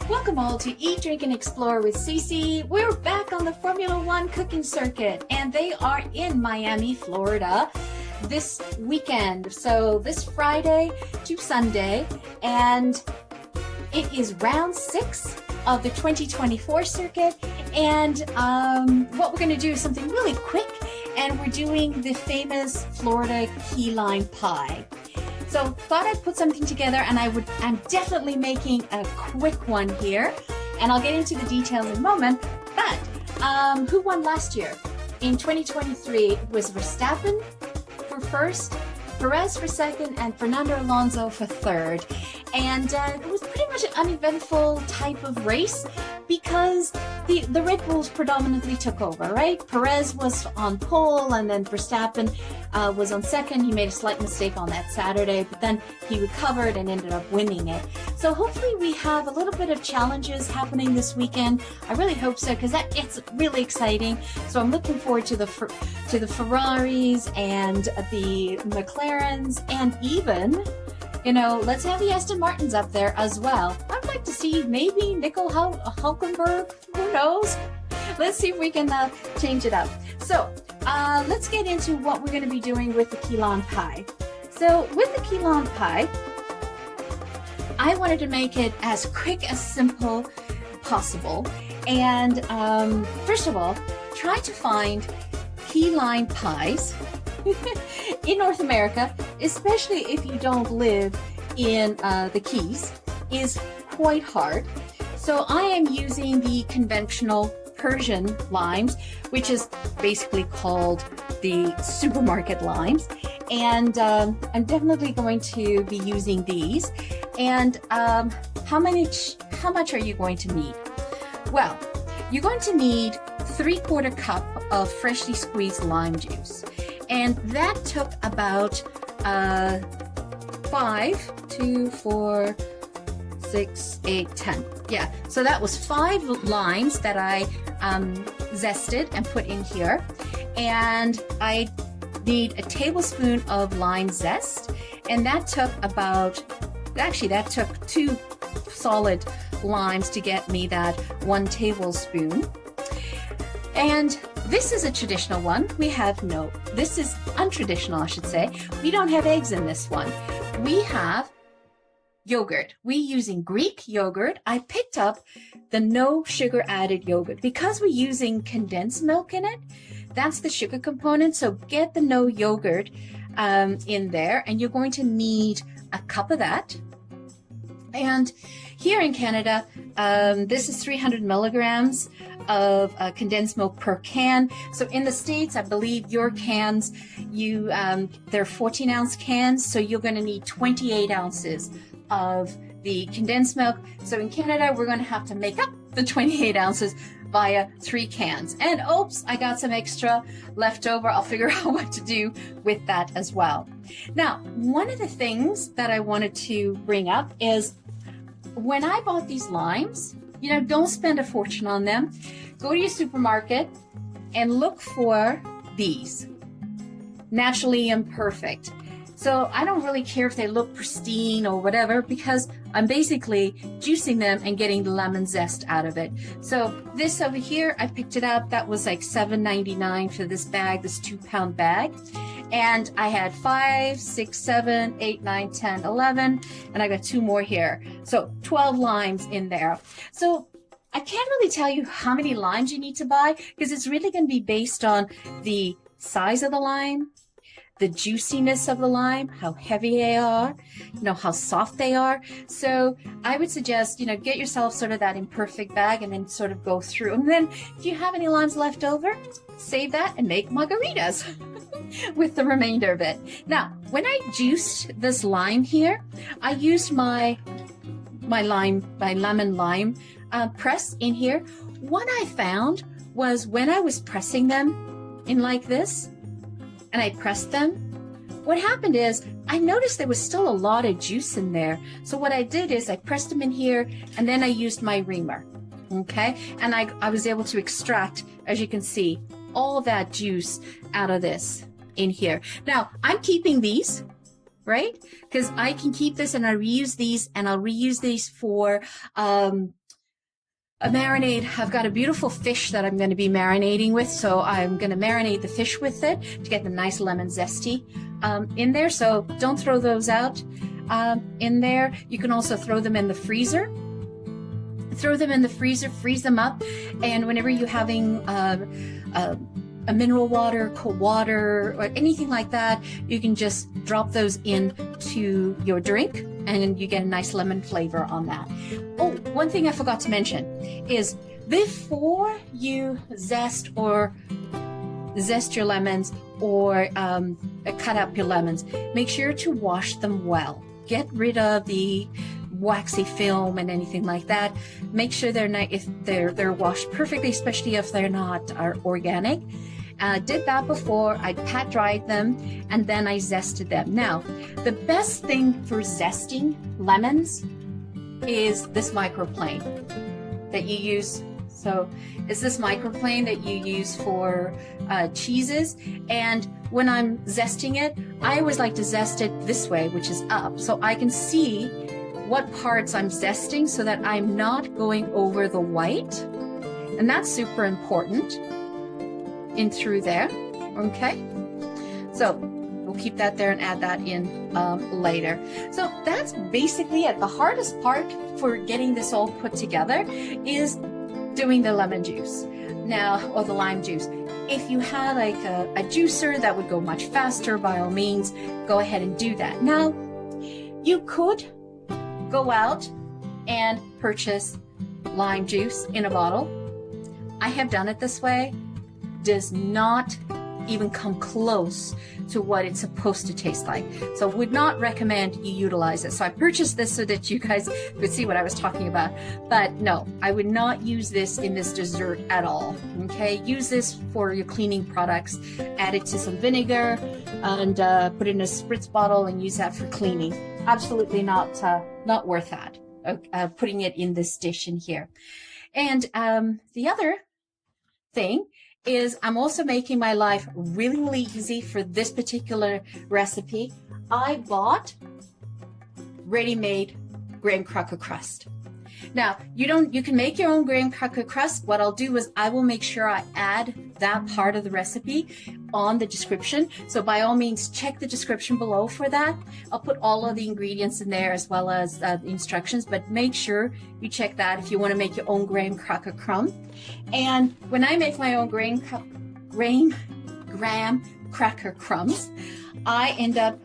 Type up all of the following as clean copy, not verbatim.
Welcome all to Eat, Drink, and Explore with Cece. We're back on the Formula One cooking circuit, and they are in Miami, Florida this weekend. So this Friday to Sunday, and it is round 6 of the 2024 circuit. And what we're going to do is something really quick, and we're doing the famous Florida key lime pie. So thought I'd put something together, and I'm definitely making a quick one here, and I'll get into the details in a moment. But who won last year? In 2023, it was Verstappen for first, Perez for second, and Fernando Alonso for third. And it was pretty much an uneventful type of race because the Red Bulls predominantly took over, right? Perez was on pole, and then Verstappen was on second. He made a slight mistake on that Saturday, but then he recovered and ended up winning it. So hopefully we have a little bit of challenges happening this weekend. I really hope so, because it's really exciting. So I'm looking forward to the Ferraris and the McLarens, and even, you know, let's have the Aston Martins up there as well. I'd like to see maybe Nico Hulkenberg. Who knows? Let's see if we can change it up. So let's get into what we're going to be doing with the key lime pie. So with the key lime pie, I wanted to make it as quick as simple possible. And first of all, try to find key lime pies in North America, especially if you don't live in the Keys, is quite hard. So I am using the conventional Persian limes, which is basically called the supermarket limes. And I'm definitely going to be using these. And how much are you going to need? Well, you're going to need 3/4 cup of freshly squeezed lime juice. And that took about 5, 2, 4, 6, 8, 10. Yeah, so that was 5 limes that I zested and put in here. And I need a tablespoon of lime zest. And that took that took 2 solid limes to get me that 1 tablespoon. And this is a traditional one. This is untraditional, I should say. We don't have eggs in this one. We have yogurt. We're using Greek yogurt. I picked up the no sugar added yogurt because we're using condensed milk in it. That's the sugar component. So get the no yogurt in there, and you're going to need a cup of that. And here in Canada, this is 300 milligrams of condensed milk per can. So in the States, I believe your cans, they're 14-ounce cans, so you're going to need 28 ounces of the condensed milk. So in Canada, we're going to have to make up the 28 ounces via 3 cans. And oops, I got some extra left over. I'll figure out what to do with that as well. Now, one of the things that I wanted to bring up is when I bought these limes, you know, don't spend a fortune on them. Go to your supermarket and look for these, naturally imperfect. So I don't really care if they look pristine or whatever, because I'm basically juicing them and getting the lemon zest out of it. So this over here, I picked it up. That was like $7.99 for this bag, this 2-pound bag. And I had 5, 6, 7, 8, 9, 10, 11, and I got 2 more here. So 12 limes in there. So I can't really tell you how many limes you need to buy, because it's really going to be based on the size of the lime, the juiciness of the lime, how heavy they are, you know, how soft they are. So I would suggest, you know, get yourself sort of that imperfect bag and then sort of go through. And then if you have any limes left over, save that and make margaritas with the remainder of it. Now, when I juiced this lime here, I used my lemon lime press in here. What I found was when I was pressing them in like this, and I pressed them, what happened is I noticed there was still a lot of juice in there. So what I did is I pressed them in here, and then I used my reamer, okay? And I was able to extract, as you can see, all that juice out of this in here. Now, I'm keeping these, right? Because I can keep this and I reuse these, and I'll reuse these for a marinade. I've got a beautiful fish that I'm going to be marinating with, so I'm going to marinate the fish with it to get the nice lemon zesty in there. So don't throw those out in there. You can also throw them in the freezer. Throw them in the freezer, freeze them up, and whenever you're having a mineral water, cold water, or anything like that, you can just drop those into your drink and you get a nice lemon flavor on that. Oh, one thing I forgot to mention is before you zest your lemons or cut up your lemons, make sure to wash them well. Get rid of the waxy film and anything like that. Make sure they're washed perfectly, especially if they're not organic. Did that before. I pat dried them and then I zested them. Now, the best thing for zesting lemons is this microplane that you use. So it's this microplane that you use for cheeses. And when I'm zesting it, I always like to zest it this way, which is up, so I can see what parts I'm zesting so that I'm not going over the white. And that's super important in through there, okay? So we'll keep that there and add that in later. So that's basically it. The hardest part for getting this all put together is doing the lemon juice now, or the lime juice. If you had like a juicer that would go much faster, by all means, go ahead and do that. Now, you could go out and purchase lime juice in a bottle. I have done it this way. Does not even come close to what it's supposed to taste like. So would not recommend you utilize it. So I purchased this so that you guys could see what I was talking about. But no, I would not use this in this dessert at all. Okay, use this for your cleaning products. Add it to some vinegar and put it in a spritz bottle and use that for cleaning. Absolutely not worth that. Putting it in this dish in here. And the other thing is I'm also making my life really, really easy for this particular recipe. I bought ready-made graham cracker crust. Now, you can make your own graham cracker crust. What I'll do is I will make sure I add that part of the recipe on the description. So by all means, check the description below for that. I'll put all of the ingredients in there as well as the instructions, but make sure you check that if you want to make your own graham cracker crumb. And when I make my own graham cracker crumbs, I end up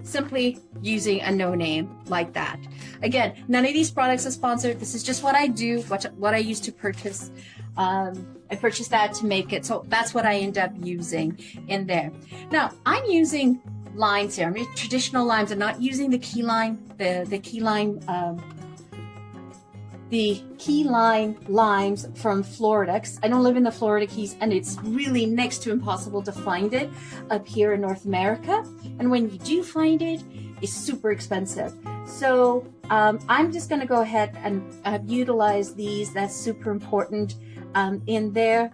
simply using a no name like that. Again, none of these products are sponsored. This is just what I do, what I used to purchase. I purchased that to make it, so that's what I end up using in there. Now, I'm using limes here. I'm using traditional limes. I'm not using the key lime, the key lime limes from Florida, 'cause I don't live in the Florida Keys and it's really next to impossible to find it up here in North America. And when you do find it, it's super expensive. So I'm just going to go ahead and utilize these. That's super important in there.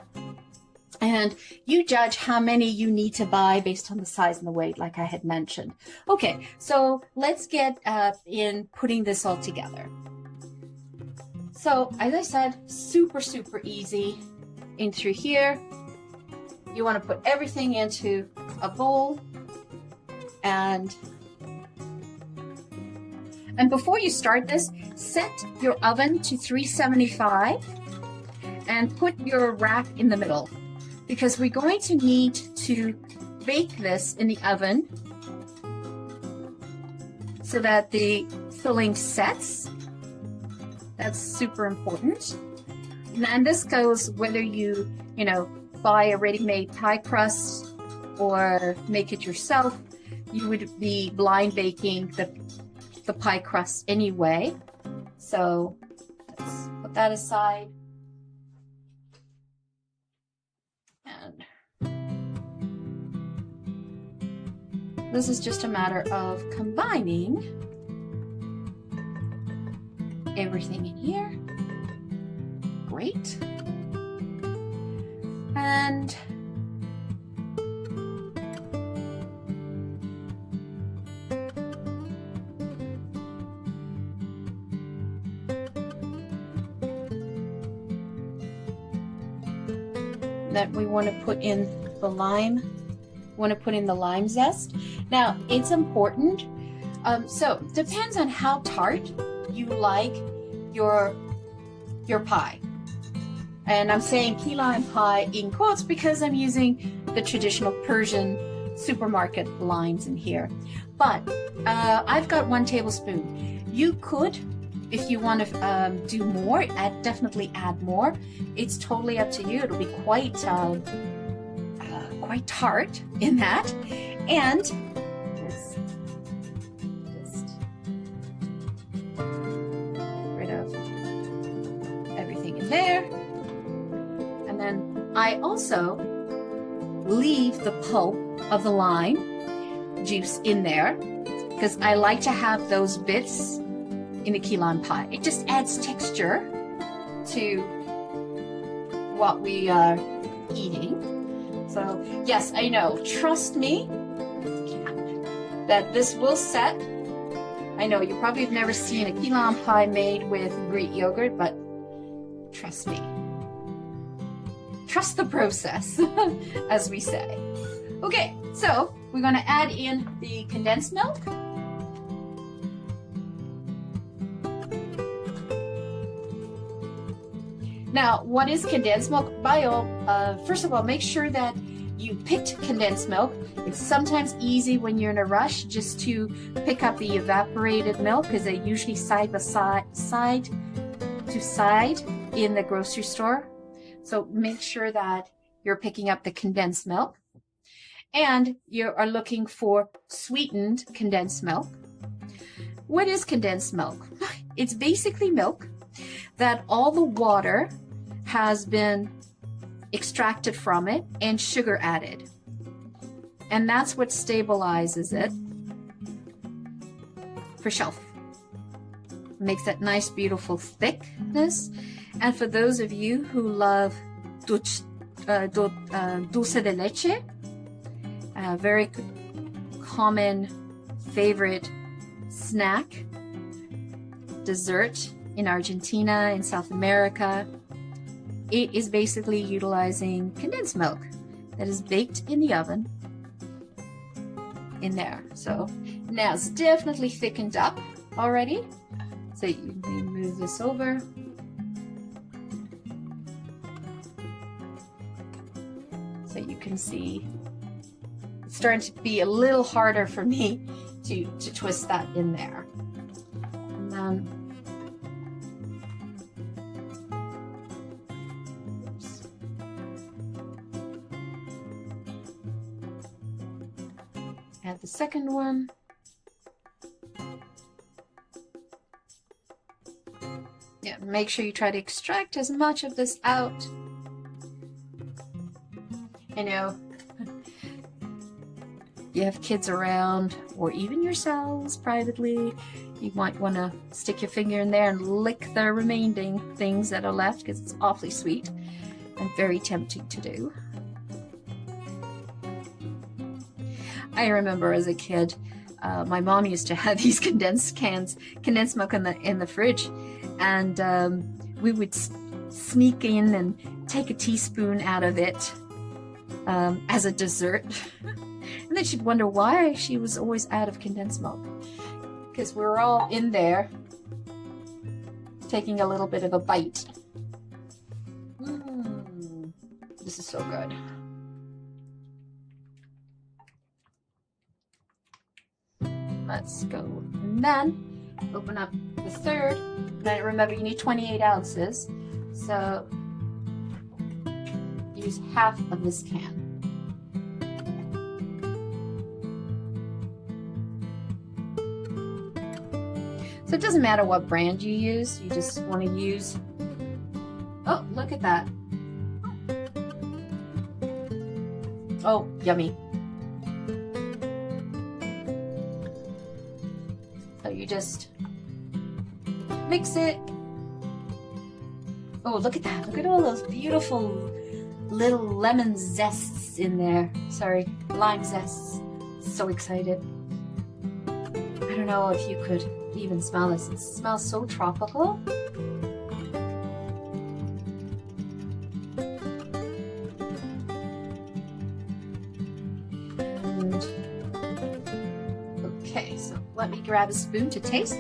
And you judge how many you need to buy based on the size and the weight, like I had mentioned. Okay, so let's get in putting this all together. So as I said, super, super easy in through here. You want to put everything into a bowl and before you start this, set your oven to 375 and put your rack in the middle because we're going to need to bake this in the oven so that the filling sets. That's super important. And this goes whether you buy a ready-made pie crust or make it yourself. You would be blind baking the pie crust anyway. So let's put that aside. And this is just a matter of combining everything in here. Great. And that we want to put in the lime. Want to put in the lime zest. Now it's important. So depends on how tart you like your pie. And I'm saying key lime pie in quotes because I'm using the traditional Persian supermarket limes in here. But I've got 1 tablespoon. You could, if you want to do more, definitely add more. It's totally up to you. It'll be quite tart in that. And let's just get rid of everything in there. And then I also leave the pulp of the lime juice in there because I like to have those bits in the key lime pie. It just adds texture to what we are eating. So yes, I know, trust me that this will set. I know you probably have never seen a key lime pie made with Greek yogurt, but trust me. Trust the process, as we say. Okay, so we're going to add in the condensed milk. Now, what is condensed milk? First of all, make sure that you picked condensed milk. It's sometimes easy when you're in a rush just to pick up the evaporated milk because they usually side by side in the grocery store. So make sure that you're picking up the condensed milk. And you are looking for sweetened condensed milk. What is condensed milk? It's basically milk that all the water has been extracted from it and sugar added. And that's what stabilizes it for shelf. Makes that nice, beautiful thickness. And for those of you who love dulce de leche, a very common favorite snack, dessert in Argentina, in South America, it is basically utilizing condensed milk that is baked in the oven in there. So now it's definitely thickened up already. So you can move this over. So you can see it's starting to be a little harder for me to twist that in there. And then, oops. Add the second one. Yeah, make sure you try to extract as much of this out. You know, you have kids around, or even yourselves privately, you might want to stick your finger in there and lick the remaining things that are left because it's awfully sweet and very tempting to do. I remember as a kid, my mom used to have these condensed milk in the fridge, and we would sneak in and take a teaspoon out of it as a dessert. And then she'd wonder why she was always out of condensed milk. Because we were all in there taking a little bit of a bite. This is so good. Let's go. And then open up the third. Then remember, you need 28 ounces. So use half of this can. So it doesn't matter what brand you use, you just want to use, oh, look at that. Oh, yummy. So you just mix it. Oh, look at that. Look at all those beautiful little lemon zests in there. Sorry, lime zests. So excited. I don't know if you could even smell this. It smells so tropical. grab a spoon to taste.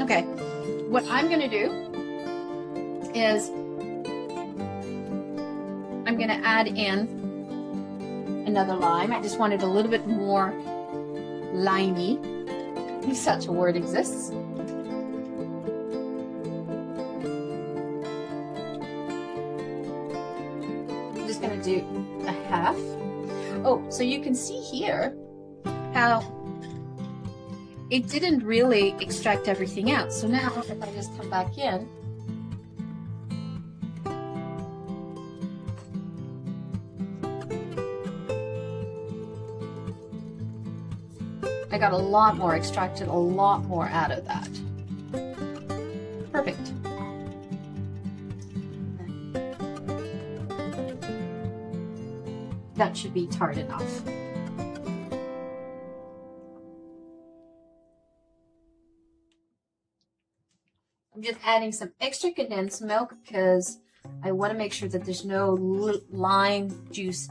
Okay, what I'm gonna do is I'm gonna add in another lime. I just wanted a little bit more limey, if such a word exists. I'm just gonna do a half. Oh, so you can see here how it didn't really extract everything out. So now if I just come back in, I got a lot more, extracted a lot more out of that. Perfect. That should be tart enough. I'm just adding some extra condensed milk because I want to make sure that there's no lime juice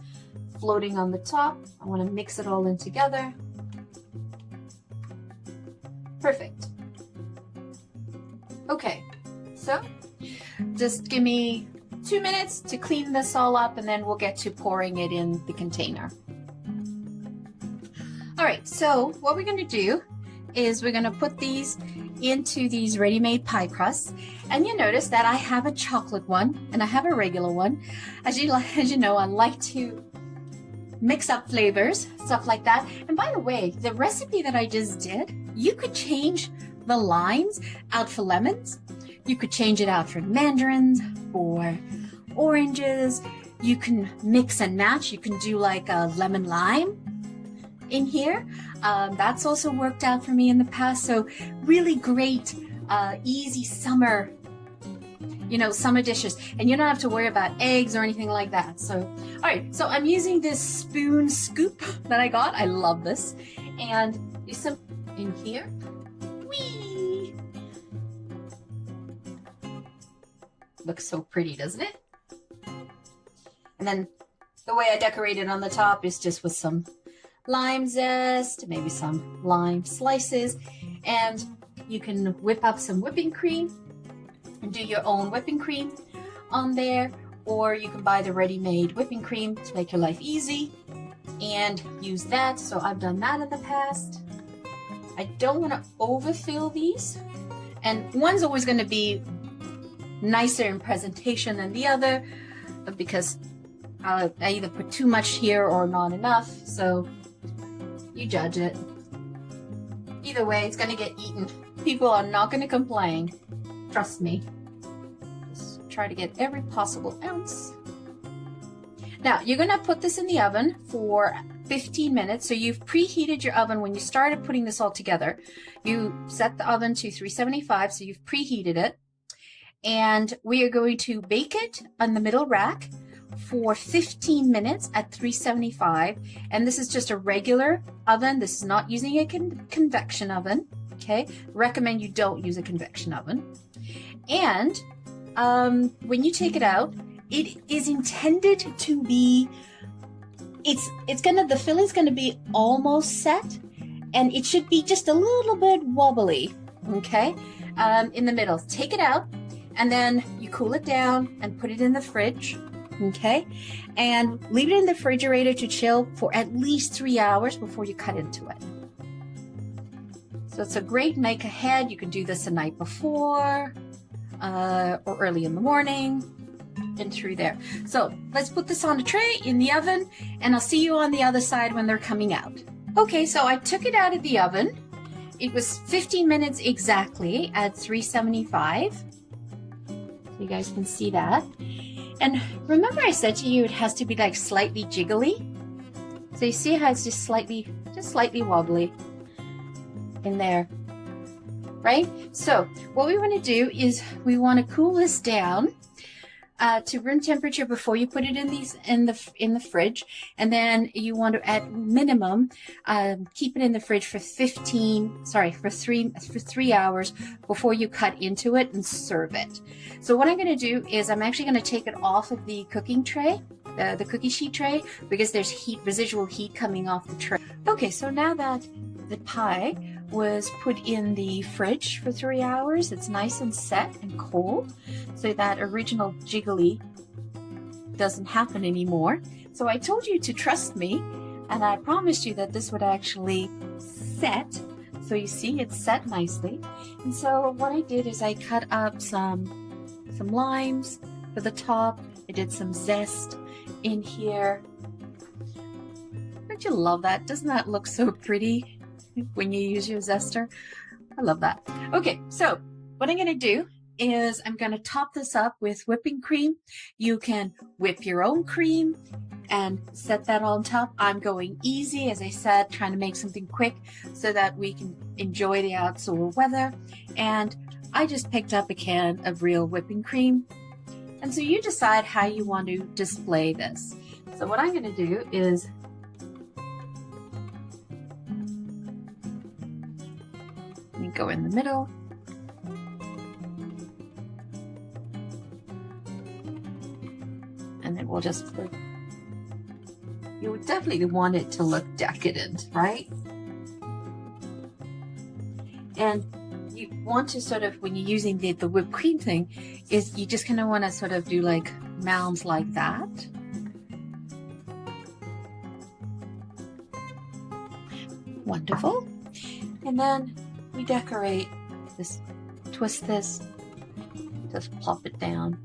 floating on the top. I want to mix it all in together. Perfect. Okay, so just give me 2 minutes to clean this all up and then we'll get to pouring it in the container. All right, so what we're going to do is we're going to put these into these ready-made pie crusts, and you notice that I have a chocolate one and I have a regular one. As you know, I like to mix up flavors, stuff like that. And by the way, the recipe that I just did, you could change the limes out for lemons. You could change it out for mandarins or oranges. You can mix and match. You can do like a lemon lime in here. That's also worked out for me in the past. So really great, easy summer, summer dishes. And you don't have to worry about eggs or anything like that. So, all right. So I'm using this spoon scoop that I got. I love this. And do some in here. Whee! Looks so pretty, doesn't it? And then the way I decorate it on the top is just with some lime zest, maybe some lime slices, and you can whip up some whipping cream and do your own whipping cream on there, or you can buy the ready-made whipping cream to make your life easy and use that. So I've done that in the past. I don't want to overfill these, and one's always going to be nicer in presentation than the other because I either put too much here or not enough, so you judge it. Either way, it's going to get eaten. People are not going to complain. Trust me. Just try to get every possible ounce. Now, you're going to put this in the oven for 15 minutes. So you've preheated your oven when you started putting this all together. You set the oven to 375, so you've preheated it. And we are going to bake it on the middle rack for 15 minutes at 375. And this is just a regular oven. This is not using a convection oven. Okay, recommend you don't use a convection oven. And when you take it out, it is intended to be, the filling's gonna be almost set, and it should be just a little bit wobbly, okay, in the middle. Take it out, and then you cool it down and put it in the fridge, okay, and leave it in the refrigerator to chill for at least 3 hours before you cut into it. So it's a great make ahead. You can do this the night before or early in the morning and through there. So let's put this on a tray in the oven, and I'll see you on the other side when they're coming out. Okay, so I took it out of the oven. It was 15 minutes exactly at 375. So you guys can see that. And remember I said to you it has to be like slightly jiggly. So you see how it's just slightly wobbly in there, right? So what we want to do is we want to cool this down to room temperature before you put it in the fridge, and then you want to at minimum keep it in the fridge for 3 hours before you cut into it and serve it. So what I'm going to do is I'm actually going to take it off of the cooking tray, the cookie sheet tray, because there's residual heat coming off the tray. Okay, so now that the pie was put in the fridge for 3 hours, it's nice and set and cold, so that original jiggly doesn't happen anymore. So I told you to trust me, and I promised you that this would actually set. So you see it's set nicely. And so what I did is I cut up some limes for the top. I did some zest in here. Don't you love that? Doesn't that look so pretty when you use your zester? I love that. Okay, so what I'm going to do is I'm going to top this up with whipping cream. You can whip your own cream and set that on top. I'm going easy, as I said, trying to make something quick so that we can enjoy the outdoor weather. And I just picked up a can of real whipping cream. And so you decide how you want to display this. So what I'm going to do is go in the middle. And then we'll just put, you would definitely want it to look decadent, right? And you want to sort of, when you're using the whipped cream thing, is you just kind of want to sort of do like mounds like that. Wonderful. And then we decorate this, twist this, just plop it down.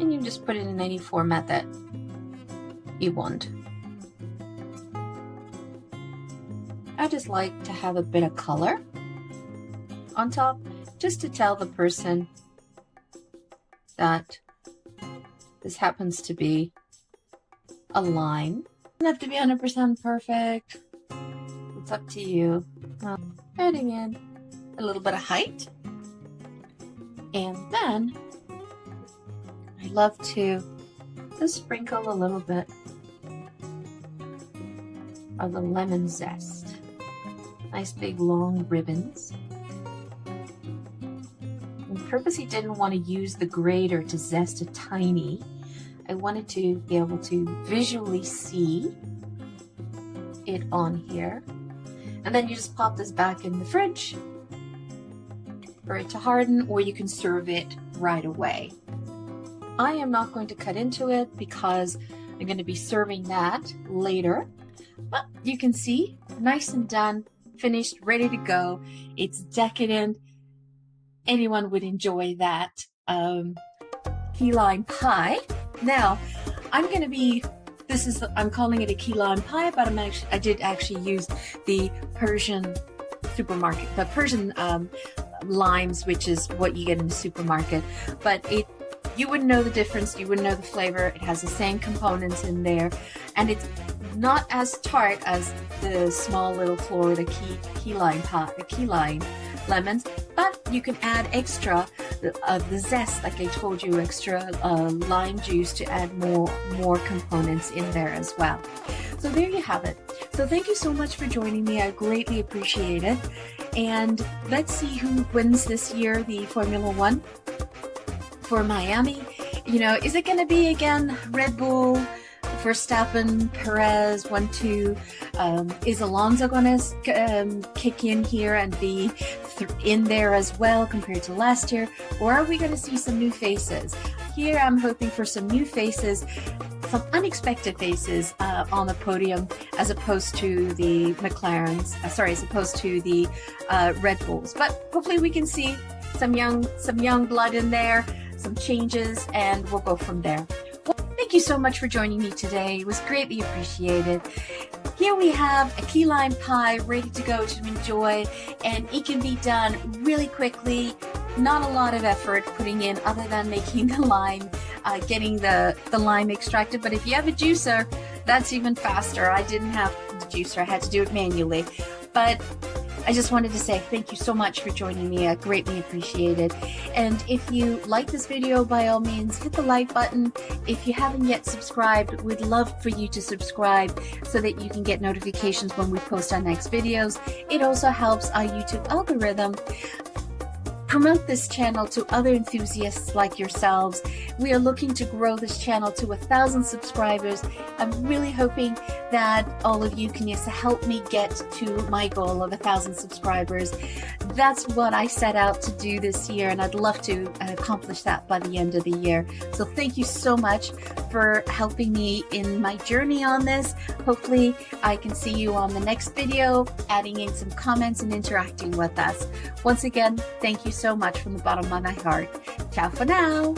And you just put it in any format that you want. I just like to have a bit of color on top, just to tell the person that this happens to be a lime. It doesn't have to be 100% perfect. It's up to you. Adding in a little bit of height. And then I love to just sprinkle a little bit of the lemon zest. Nice big long ribbons. I purposely didn't want to use the grater to zest it tiny. I wanted to be able to visually see it on here. And then you just pop this back in the fridge for it to harden, or you can serve it right away. I am not going to cut into it because I'm going to be serving that later. But you can see, nice and done, finished, ready to go. It's decadent. Anyone would enjoy that key lime pie. Now, I'm going to be, I'm calling it a key lime pie, but I did actually use the Persian supermarket, the Persian limes, which is what you get in the supermarket. But you wouldn't know the difference. You wouldn't know the flavor. It has the same components in there, and it's not as tart as the small little Florida key lime lemons. But you can add extra of the zest, like I told you, extra lime juice to add more components in there as well. So there you have it. So thank you so much for joining me. I greatly appreciate it. And let's see who wins this year the Formula One for Miami. You know, is it going to be again Red Bull, Verstappen, Perez, 1-2? Is Alonso going to kick in here and be in there as well compared to last year? Or are we going to see some new faces? Here I'm hoping for some new faces, some unexpected faces on the podium, as opposed to the McLarens, as opposed to the Red Bulls. But hopefully we can see some young blood in there, some changes, and we'll go from there. Well, thank you so much for joining me today. It was greatly appreciated. Here we have a key lime pie ready to go to enjoy, and it can be done really quickly. Not a lot of effort putting in other than making the lime, getting the lime extracted. But if you have a juicer, that's even faster. I didn't have the juicer. I had to do it manually. But I just wanted to say thank you so much for joining me. I greatly appreciate it. And if you like this video, by all means, hit the like button. If you haven't yet subscribed, we'd love for you to subscribe so that you can get notifications when we post our next videos. It also helps our YouTube algorithm promote this channel to other enthusiasts like yourselves. We are looking to grow this channel to 1,000 subscribers. I'm really hoping that all of you can just help me get to my goal of 1,000 subscribers. That's what I set out to do this year, and I'd love to accomplish that by the end of the year. So thank you so much for helping me in my journey on this. Hopefully I can see you on the next video, adding in some comments and interacting with us. Once again, thank you so much from the bottom of my heart. Ciao for now.